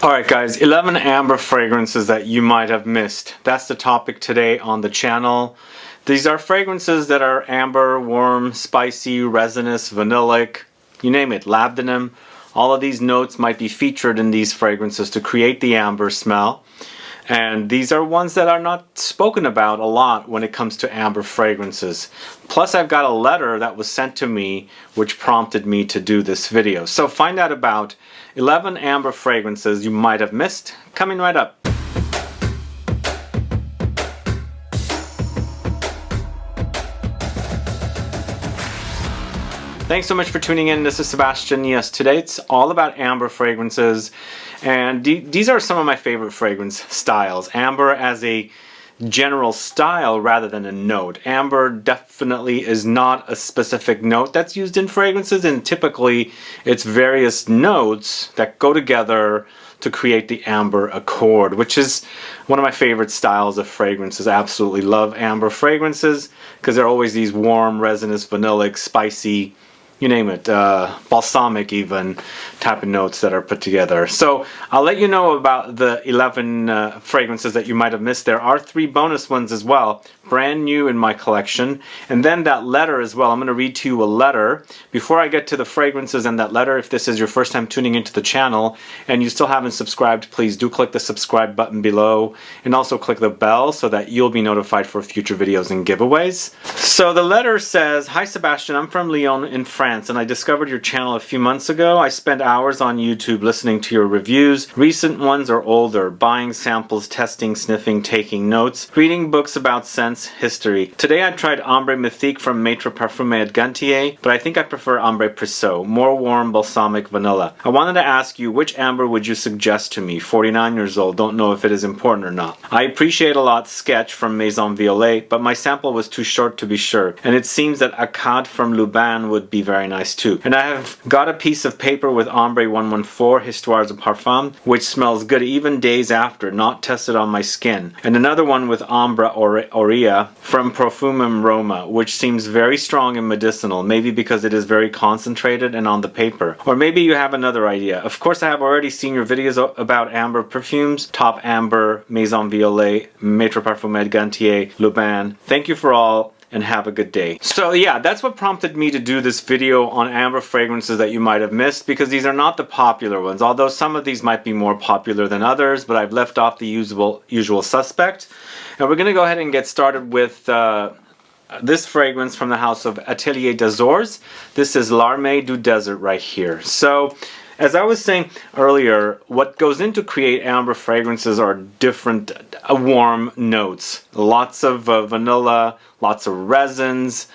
Alright guys, 11 amber fragrances that you might have missed. That's the topic today on the channel. These are fragrances that are amber, warm, spicy, resinous, vanillic, you name it, labdanum. All of these notes might be featured in these fragrances to create the amber smell. And these are ones that are not spoken about a lot when it comes to amber fragrances. Plus I've got a letter that was sent to me which prompted me to do this video. So find out about 11 amber fragrances you might have missed coming right up. Thanks so much for tuning in. This is Sebastian. Yes, today it's all about amber fragrances, and these are some of my favorite fragrance styles. Amber as a general style rather than a note. Amber definitely is not a specific note that's used in fragrances, and typically it's various notes that go together to create the amber accord, which is one of my favorite styles of fragrances. I absolutely love amber fragrances because they're always these warm, resinous, vanillic, spicy, you name it, balsamic even, type of notes that are put together. So I'll let you know about the 11 fragrances that you might have missed. There are 3 bonus ones as well, brand new in my collection. And then that letter as well. I'm going to read to you a letter. Before I get to the fragrances and that letter, if this is your first time tuning into the channel and you still haven't subscribed, please do click the subscribe button below and also click the bell so that you'll be notified for future videos and giveaways. So the letter says, "Hi Sebastian, I'm from Lyon in France and I discovered your channel a few months ago. I spent hours on YouTube listening to your reviews, recent ones or older, buying samples, testing, sniffing, taking notes, reading books about scents, history. Today I tried Ambre mythique from Perfumes, but I think I prefer Ambre precieux, more warm, balsamic, vanilla. I wanted to ask you, which amber would you suggest to me? 49 years old, don't know if it is important or not. I appreciate a lot Sketch from Maison Violet, but my sample was too short to be sure, and it seems that Akkad from Lubin would be very nice too. And I have got a piece of paper with Ambre 114 Histoires de Parfum, which smells good even days after, not tested on my skin. And another one with Ambre AUREA from Profumum Roma, which seems very strong and medicinal, maybe because it is very concentrated and on the paper. Or maybe you have another idea. Of course I have already seen your videos about amber perfumes, Top Amber, Maison Violet, Perfumes, Lubin. Thank you for all, and have a good day." So yeah, that's what prompted me to do this video on amber fragrances that you might have missed, because these are not the popular ones, although some of these might be more popular than others, but I've left off the usual suspect. And we're going to go ahead and get started with this fragrance from the house of ATELIER d'Azores. This is L'ARMES du Desert right here. So as I was saying earlier, what goes into create amber fragrances are different warm notes. Lots of vanilla, lots of resins,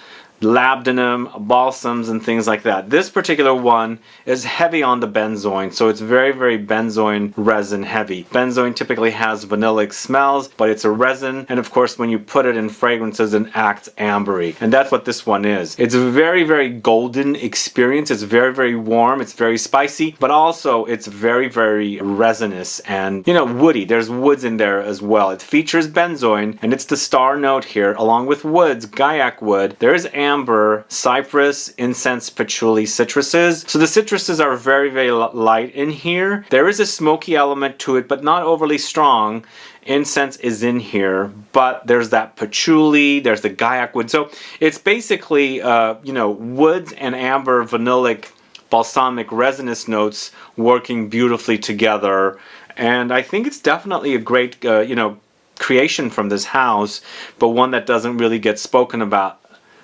labdanum, balsams, and things like that. This particular one is heavy on the benzoin, so it's very, very benzoin resin heavy. Benzoin typically has vanillic smells, but it's a resin, and of course when you put it in fragrances it acts ambery, and that's what this one is. It's a very, very golden experience. It's very, very warm, it's very spicy, but also it's very, very resinous and, you know, woody. There's woods in there as well. It features benzoin, and it's the star note here, along with woods, Guaiac wood. There is amber, cypress, incense, patchouli, citruses. So the citruses are very, very light in here. There is a smoky element to it, but not overly strong. Incense is in here, but there's that patchouli, there's the Guaiac wood. So it's basically, you know, woods and amber, vanillic, balsamic, resinous notes working beautifully together. And I think it's definitely a great, you know, creation from this house, but one that doesn't really get spoken about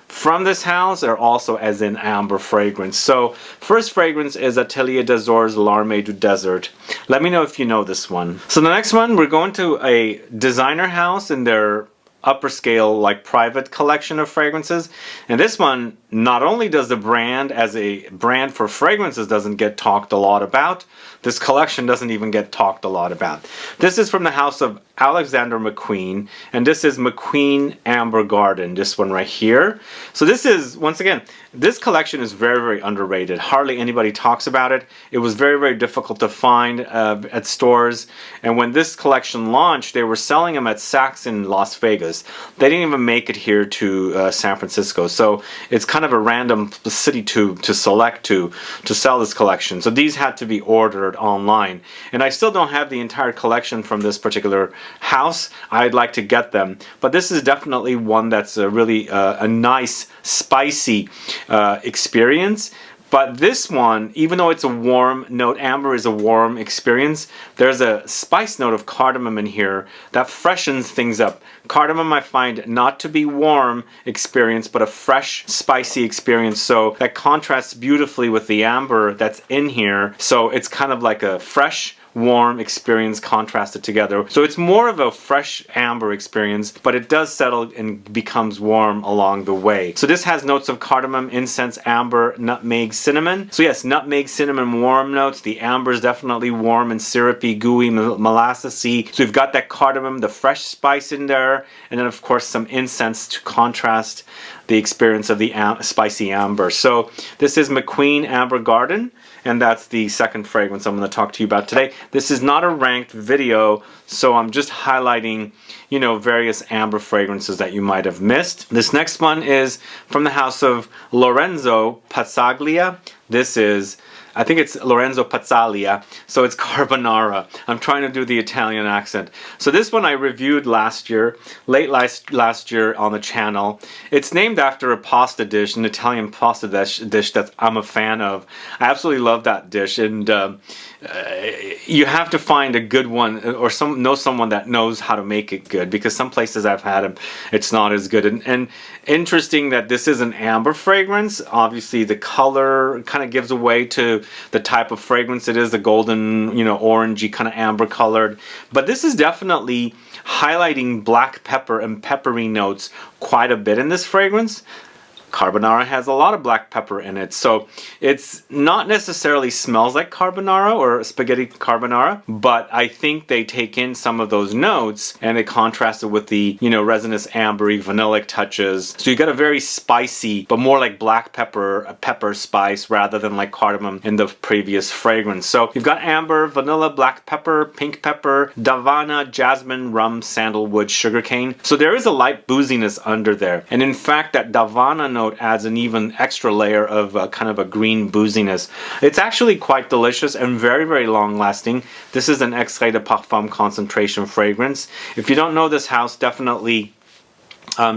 from this house, or also as in amber fragrance. So first fragrance is ATELIER d'Azores L'ARMES du Desert. Let me know if you know this one. So the next one, we're going to a designer house in their upper scale, like private collection of fragrances. And this one, not only does the brand as a brand for fragrances doesn't get talked a lot about, this collection doesn't even get talked a lot about. This is from the house of Alexander McQueen, and this is McQueen Amber Garden, this one right here. So this is, once again, this collection is very, very underrated. Hardly anybody talks about it. It was very, very difficult to find at stores, and when this collection launched, they were selling them at Saks in Las Vegas. They didn't even make it here to San Francisco, so it's kind kind of a random city to select to sell this collection. So these had to be ordered online, and I still don't have the entire collection from this particular house. I'd like to get them, but this is definitely one that's really a nice spicy experience. But this one, even though it's a warm note, amber is a warm experience, there's a spice note of cardamom in here that freshens things up. Cardamom I find not to be warm experience, but a fresh, spicy experience. So that contrasts beautifully with the amber that's in here. So it's kind of like a fresh, warm experience contrasted together. So it's more of a fresh amber experience, but it does settle and becomes warm along the way. So this has notes of cardamom, incense, amber, nutmeg, cinnamon. So yes, nutmeg, cinnamon, warm notes. The amber is definitely warm and syrupy, gooey, molassesy. So we've got that cardamom, the fresh spice in there, and then of course some incense to contrast the experience of the spicy amber. So this is MCQUEEN Amber Garden, and that's the second fragrance I'm going to talk to you about today. This is not a ranked video, so I'm just highlighting, you know, various amber fragrances that you might have missed. This next one is from the house of LORENZO, PAZZAGLIA. This is, I think it's LORENZO PAZZAGLIA, so it's Carbonara. I'm trying to do the Italian accent. So this one I reviewed last year, late last year on the channel. It's named after a pasta dish, an Italian pasta dish that I'm a fan of. I absolutely love that dish, and you have to find a good one, or know someone that knows how to make it good, because some places I've had them, it's not as good. And interesting that this is an amber fragrance. Obviously the color kind of gives away to the type of fragrance it is, the golden, you know, orangey kind of amber colored. But this is definitely highlighting black pepper and peppery notes quite a bit in this fragrance. Carbonara has a lot of black pepper in it, so it's not necessarily smells like carbonara or spaghetti carbonara, but I think they take in some of those notes and they contrast it with the, you know, resinous ambery vanillic touches. So you got a very spicy, but more like black pepper, a pepper spice rather than like cardamom in the previous fragrance. So you've got amber, vanilla, black pepper, pink pepper, Davana, jasmine, rum, sandalwood, sugarcane. So there is a light booziness under there, and in fact that Davana note adds an even extra layer of kind of a green booziness. It's actually quite delicious and very, very long lasting. This is an extrait de parfum concentration fragrance. If you don't know this house, definitely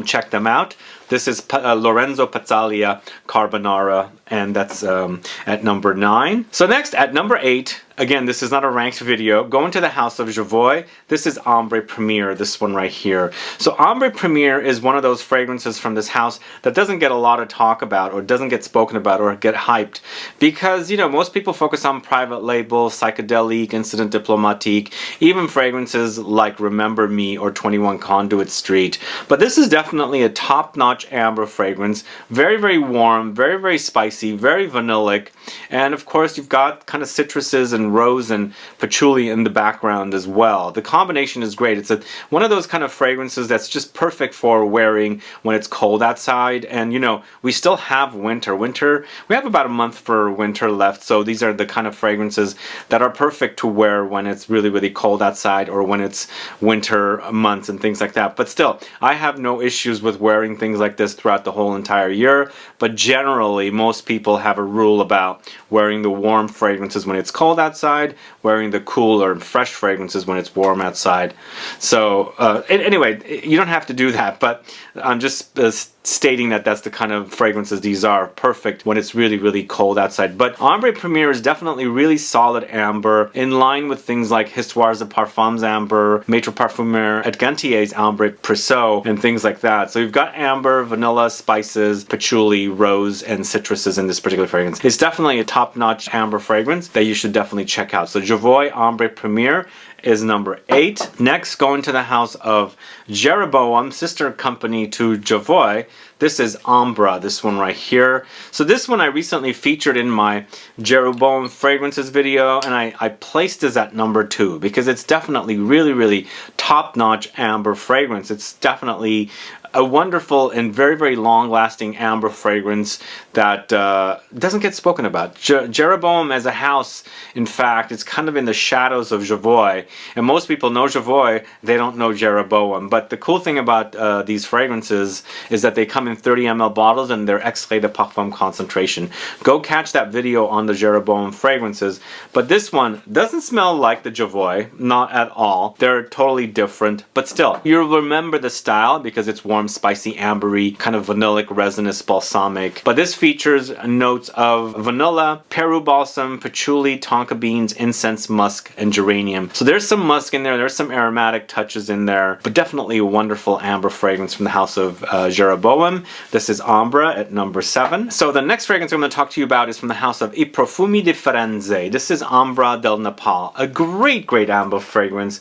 check them out. This is LORENZO PAZZAGLIA Carbonara, and that's at number 9. So next, at number 8, again, this is not a ranked video, going to the house of Jovoy. This is Ambre Premier, this one right here. So Ambre Premier is one of those fragrances from this house that doesn't get a lot of talk about, or doesn't get spoken about, or get hyped, because, you know, most people focus on private label, psychedelic, incident diplomatique, even fragrances like Remember Me or 21 Conduit Street. But this is definitely a top-notch amber fragrance, very, very warm, very, very spicy, very vanillic, and of course you've got kind of citruses and rose and patchouli in the background as well. The combination is great. It's one of those kind of fragrances that's just perfect for wearing when it's cold outside. And you know, we still have winter. We have about a month for winter left, so these are the kind of fragrances that are perfect to wear when it's really, really cold outside, or when it's winter months and things like that. But still, I have no issues with wearing things like this throughout the whole entire year, but generally most people have a rule about wearing the warm fragrances when it's cold outside, wearing the cool or fresh fragrances when it's warm outside. So anyway, you don't have to do that, but I'm just stating that that's the kind of fragrances these are, perfect when it's really, really cold outside. But Ambre Premier is definitely really solid amber, in line with things like Histoires de Parfums Amber, Maître Parfumeur et Gantier's Ambre Precieux, and things like that. So you've got amber, vanilla, spices, patchouli, rose, and citruses in this particular fragrance. It's definitely a top-notch amber fragrance that you should definitely check out. So Jovoy Ambre Premier is number 8. Next, going to the house of Jeroboam, sister company to Jovoy. This is Ambra, this one right here. So this one I recently featured in my Jeroboam fragrances video, and I placed this at number 2 because it's definitely really, really top-notch amber fragrance. It's definitely a wonderful and very, very long-lasting amber fragrance that doesn't get spoken about. Jeroboam as a house, in fact, it's kind of in the shadows of Javoy, and most people know Javoy, they don't know Jeroboam. But the cool thing about these fragrances is that they come in 30 ml bottles and they're extrait de parfum concentration. Go catch that video on the Jeroboam fragrances. But this one doesn't smell like the Javoy, not at all. They're totally different, but still, you'll remember the style because it's warm, spicy, ambery, kind of vanillic, resinous, balsamic. But this features notes of vanilla, Peru balsam, patchouli, tonka beans, incense, musk, and geranium. So there's some musk in there, there's some aromatic touches in there, but definitely a wonderful amber fragrance from the house of Jeroboam. This is Ambre at number 7. So the next fragrance I'm going to talk to you about is from the house of I Profumi di Firenze. This is Ambra del Nepal. A great, great amber fragrance.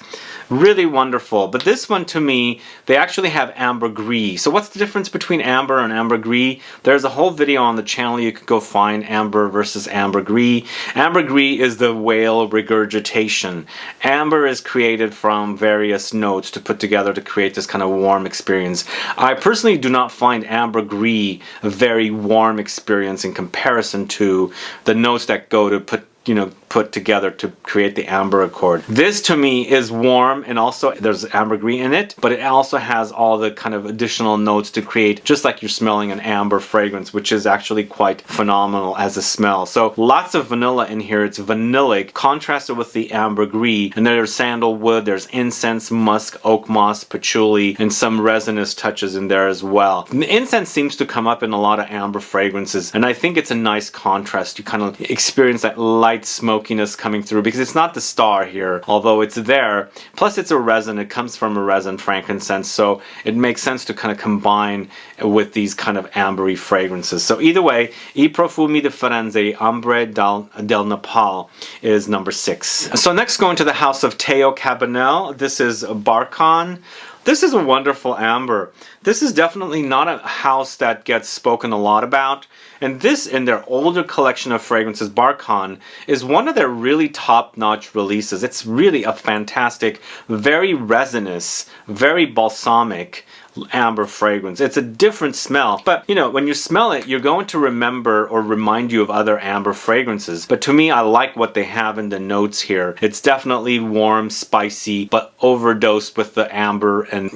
Really wonderful. But this one, to me, they actually have ambergris. So what's the difference between amber and ambergris? There's a whole video on the channel you could go find, amber versus ambergris. Ambergris is the whale regurgitation. Amber is created from various notes to put together to create this kind of warm experience. I personally do not find ambergris a very warm experience in comparison to the notes that go to put together to create the amber accord. This to me is warm, and also there's ambergris in it, but it also has all the kind of additional notes to create just like you're smelling an amber fragrance, which is actually quite phenomenal as a smell. So lots of vanilla in here. It's vanillic contrasted with the ambergris, and there's sandalwood, there's incense, musk, oak moss, patchouli, and some resinous touches in there as well. And the incense seems to come up in a lot of amber fragrances, and I think it's a nice contrast. You kind of experience that light smokiness coming through because it's not the star here, although it's there. Plus it's a resin, it comes from a resin, frankincense, so it makes sense to kind of combine with these kind of ambery fragrances. So either way, I Profumi di Firenze Ambre del Nepal is number 6. So next going to the house of Teo Cabanel. This is Barkhan. This is a wonderful amber. This is definitely not a house that gets spoken a lot about. And this, in their older collection of fragrances, Barkhan, is one of their really top-notch releases. It's really a fantastic, very resinous, very balsamic amber fragrance. It's a different smell, but when you smell it, you're going to remember or remind you of other amber fragrances. But to me, I like what they have in the notes here. It's definitely warm, spicy, but overdosed with the amber and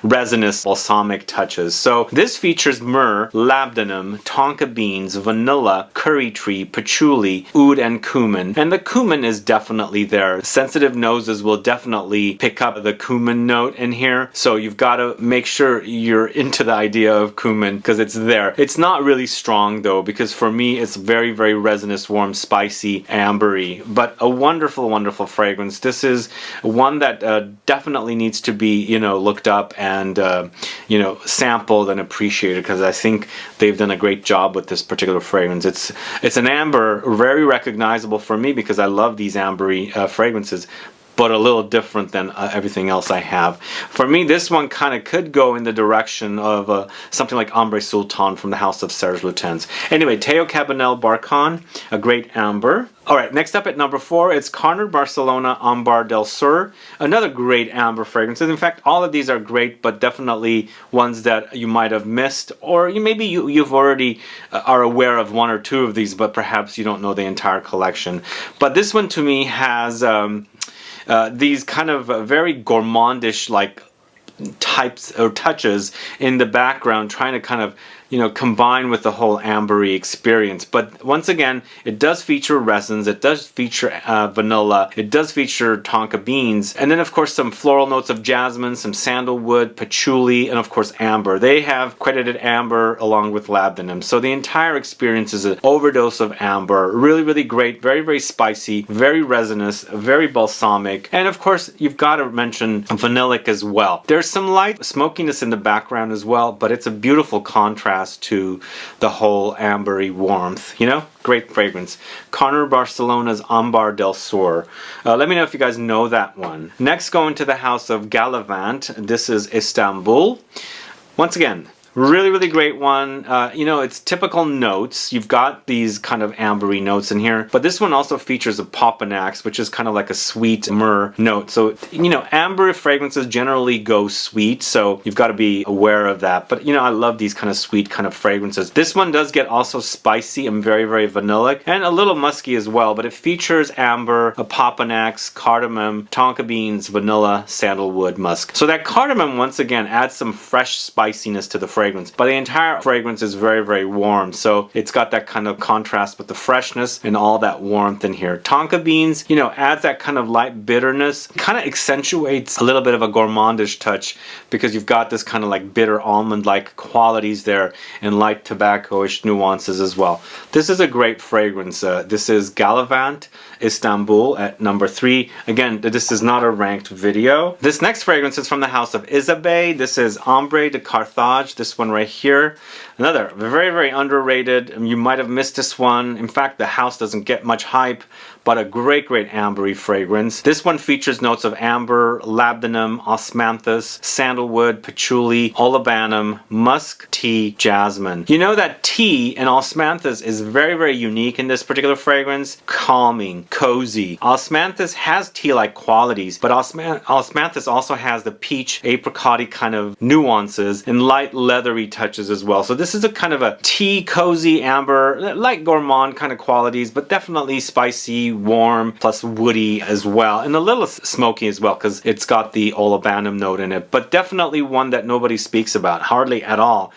resinous balsamic touches. So this features myrrh, labdanum, tonka beans, vanilla, curry tree, patchouli, oud, and cumin. And the cumin is definitely there. Sensitive noses will definitely pick up the cumin note in here, so you've got to make sure you're into the idea of cumin because it's there. It's not really strong though, because for me it's very, very resinous, warm, spicy, ambery, but a wonderful, wonderful fragrance. This is one that definitely needs to be looked up and sampled and appreciated, because I think they've done a great job with this particular fragrance. It's an amber, very recognizable for me because I love these ambery fragrances, but a little different than everything else I have. For me, this one kind of could go in the direction of something like Ambre Sultan from the house of Serge Lutens. Anyway, Teo Cabanel Barkhan, a great amber. Alright, next up at number 4, it's Carner Barcelona Ambar del Sur. Another great amber fragrance. In fact, all of these are great, but definitely ones that you might have missed, or maybe you've already are aware of one or two of these, but perhaps you don't know the entire collection. But this one to me has these kind of very gourmandish like types or touches in the background, trying to kind of combine with the whole ambery experience. But once again, it does feature resins, it does feature vanilla, it does feature tonka beans, and then of course some floral notes of jasmine, some sandalwood, patchouli, and of course amber. They have credited amber along with labdanum. So the entire experience is an overdose of amber. Really, really great, very, very spicy, very resinous, very balsamic, and of course you've got to mention vanillic as well. There's some light smokiness in the background as well, but it's a beautiful contrast to the whole ambery warmth. Great fragrance. Carner Barcelona's Ambar del Sur. Let me know if you guys know that one. Next, going to the house of Galavant. This is Istanbul. Once again, Really, really great one. You know, it's typical notes. You've got these kind of ambery notes in here, but this one also features a popanax, which is kind of like a sweet myrrh note. So, you know, amber fragrances generally go sweet, so you've got to be aware of that. But, you know, I love these kind of sweet kind of fragrances. This one does get also spicy and very, very vanillic, and a little musky as well, but it features amber, a popanax, cardamom, tonka beans, vanilla, sandalwood, musk. So that cardamom, once again, adds some fresh spiciness to the fragrance, but the entire fragrance is very, very warm, so it's got that kind of contrast with the freshness and all that warmth in here. Tonka beans, you know, adds that kind of light bitterness, kind of accentuates a little bit of a gourmandish touch because you've got this kind of like bitter almond-like qualities there and light tobacco-ish nuances as well. This is a great fragrance. This is Galavant Istanbul at number 3. Again, this is not a ranked video. This next fragrance is from the house of Isabey. This is Ambre de Carthage, this one right here. Another very, very underrated. You might have missed this one. In fact, the house doesn't get much hype, but a great, great ambery fragrance. This one features notes of amber, labdanum, osmanthus, sandalwood, patchouli, olibanum, musk, tea, jasmine. You know that tea and osmanthus is very, very unique in this particular fragrance. Calming, cozy. Osmanthus has tea-like qualities, but osmanthus also has the peach, apricot-y kind of nuances and light leathery touches as well. So this is a kind of a tea, cozy, amber, light gourmand kind of qualities, but definitely spicy, warm, plus woody as well, and a little smoky as well because it's got the olibanum note in it, but definitely one that nobody speaks about, hardly at all.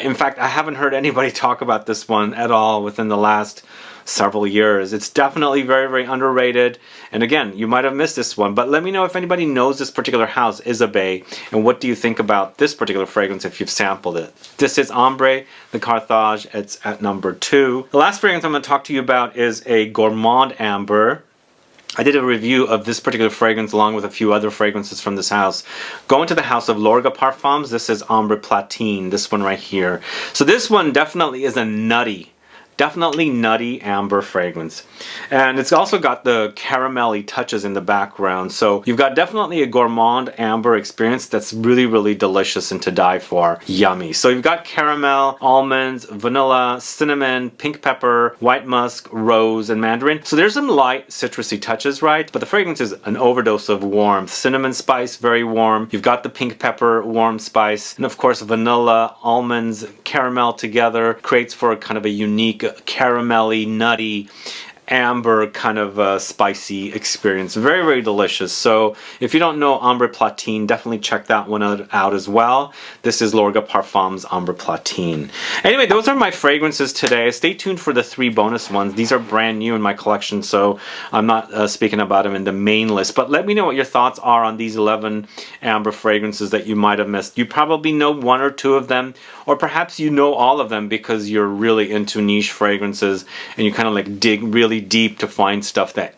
In fact, I haven't heard anybody talk about this one at all within the last several years. It's definitely very, very underrated, and again, you might have missed this one, but let me know if anybody knows this particular house, Isabey, and what do you think about this particular fragrance if you've sampled it. This is Ambre de Carthage. It's at number 2. The last fragrance I'm going to talk to you about is a gourmand amber. I did a review of this particular fragrance along with a few other fragrances from this house. Going to the house of Lorga Parfums, this is Ambre Platine, this one right here. So this one definitely is a definitely nutty amber fragrance, and it's also got the caramelly touches in the background, so you've got definitely a gourmand amber experience that's really, really delicious and to die for. Yummy. So you've got caramel, almonds, vanilla, cinnamon, pink pepper, white musk, rose, and mandarin. So there's some light citrusy touches, right? But the fragrance is an overdose of warmth. Cinnamon spice, very warm. You've got the pink pepper, warm spice, and of course vanilla, almonds, caramel together creates for a kind of a unique caramelly, nutty, amber kind of spicy experience. Very, very delicious. So if you don't know Ambre Platine, definitely check that one out as well. This is Lorga Parfums Ambre Platine. Anyway, those are my fragrances today. Stay tuned for the 3 bonus ones. These are brand new in my collection, so I'm not speaking about them in the main list. But let me know what your thoughts are on these 11 amber fragrances that you might have missed. You probably know 1 or 2 of them, or perhaps you know all of them because you're really into niche fragrances and you kind of like dig really deep to find stuff that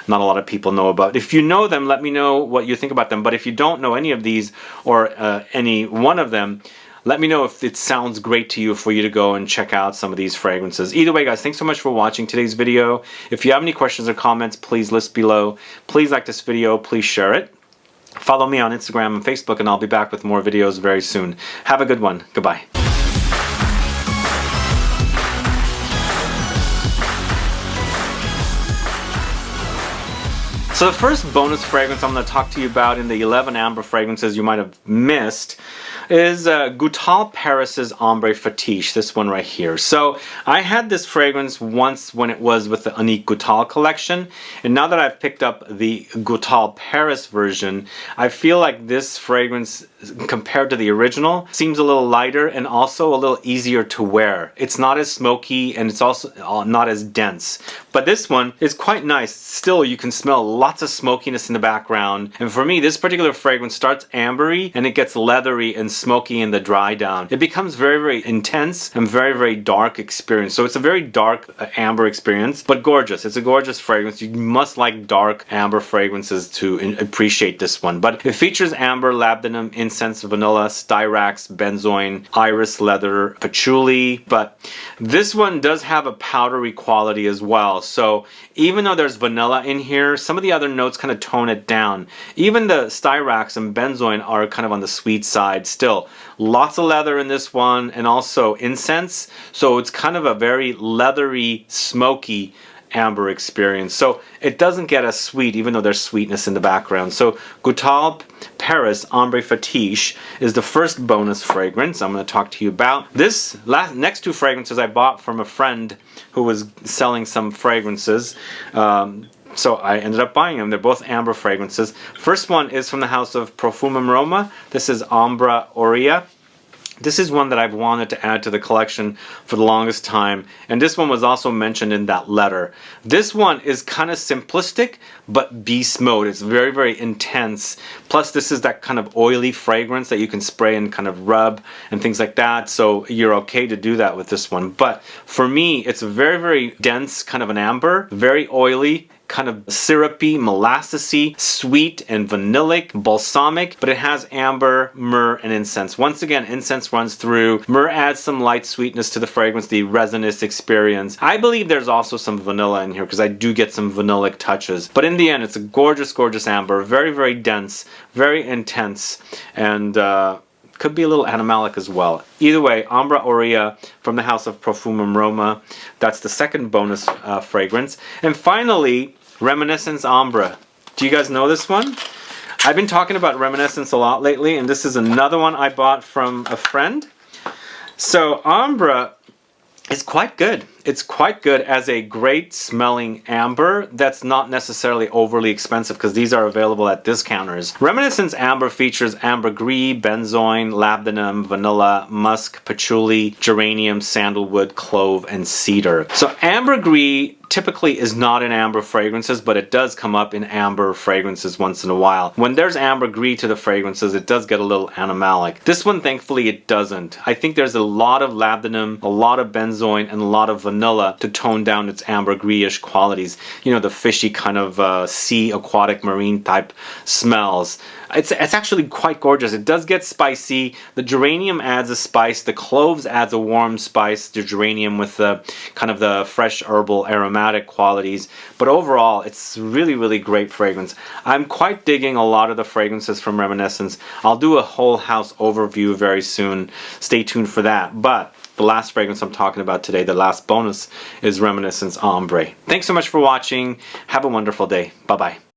not a lot of people know about. If you know them, let me know what you think about them. But if you don't know any of these or any one of them, let me know if it sounds great to you for you to go and check out some of these fragrances. Either way, guys, thanks so much for watching today's video. If you have any questions or comments, please list below. Please like this video. Please share it. Follow me on Instagram and Facebook, and I'll be back with more videos very soon. Have a good one. Goodbye. So the first bonus fragrance I'm going to talk to you about in the 11 amber fragrances you might have missed is Goutal Paris's Ambre Fetiche, this one right here. So I had this fragrance once when it was with the Unique Goutal collection, and now that I've picked up the Goutal Paris version, I feel like this fragrance, compared to the original, seems a little lighter and also a little easier to wear. It's not as smoky and it's also not as dense. But this one is quite nice. Still, you can smell lots of smokiness in the background. And for me, this particular fragrance starts ambery and it gets leathery and smoky in the dry down. It becomes very, very intense and very, very dark experience. So it's a very dark amber experience, but gorgeous. It's a gorgeous fragrance. You must like dark amber fragrances to appreciate this one. But it features amber, labdanum, incense, vanilla, styrax, benzoin, iris leather, patchouli. But this one does have a powdery quality as well. So even though there's vanilla in here, some of the other notes kind of tone it down. Even the styrax and benzoin are kind of on the sweet side still. Lots of leather in this one, and also incense, so it's kind of a very leathery, smoky amber experience. So it doesn't get as sweet, even though there's sweetness in the background. So Goutal Paris Ambre Fetiche is the first bonus fragrance I'm going to talk to you about. This next two fragrances I bought from a friend who was selling some fragrances. So I ended up buying them. They're both amber fragrances. First one is from the house of Profumum Roma. This is Ambre AUREA. This is one that I've wanted to add to the collection for the longest time, and this one was also mentioned in that letter. This one is kind of simplistic, but beast mode. It's very, very intense. Plus, this is that kind of oily fragrance that you can spray and kind of rub and things like that, so you're okay to do that with this one. But for me, it's a very, very dense kind of an amber, very oily, kind of syrupy, molassesy, sweet and vanillic, balsamic, but it has amber, myrrh, and incense. Once again, incense runs through. Myrrh adds some light sweetness to the fragrance, the resinous experience. I believe there's also some vanilla in here because I do get some vanillic touches. But in the end, it's a gorgeous, gorgeous amber. Very, very dense, very intense, and could be a little animalic as well. Either way, Ambre AUREA from the house of Profumum Roma. That's the second bonus fragrance. And finally, Reminiscence Ambre. Do you guys know this one? I've been talking about Reminiscence a lot lately, and this is another one I bought from a friend. So Ambre is quite good. It's quite good as a great smelling amber that's not necessarily overly expensive, because these are available at discounters. Reminiscence Ambre features ambergris, benzoin, labdanum, vanilla, musk, patchouli, geranium, sandalwood, clove, and cedar. So ambergris typically is not in amber fragrances, but it does come up in amber fragrances once in a while. When there's ambergris to the fragrances, it does get a little animalic. This one, thankfully, it doesn't. I think there's a lot of labdanum, a lot of benzoin, and a lot of vanilla to tone down its ambergris-ish qualities. You know, the fishy kind of sea, aquatic, marine type smells. It's actually quite gorgeous. It does get spicy. The geranium adds a spice. The cloves adds a warm spice. The geranium with the kind of the fresh herbal aromatic qualities. But overall, it's really, really great fragrance. I'm quite digging a lot of the fragrances from Reminiscence. I'll do a whole house overview very soon. Stay tuned for that. But the last fragrance I'm talking about today, the last bonus, is Reminiscence Ambre. Thanks so much for watching. Have a wonderful day. Bye-bye.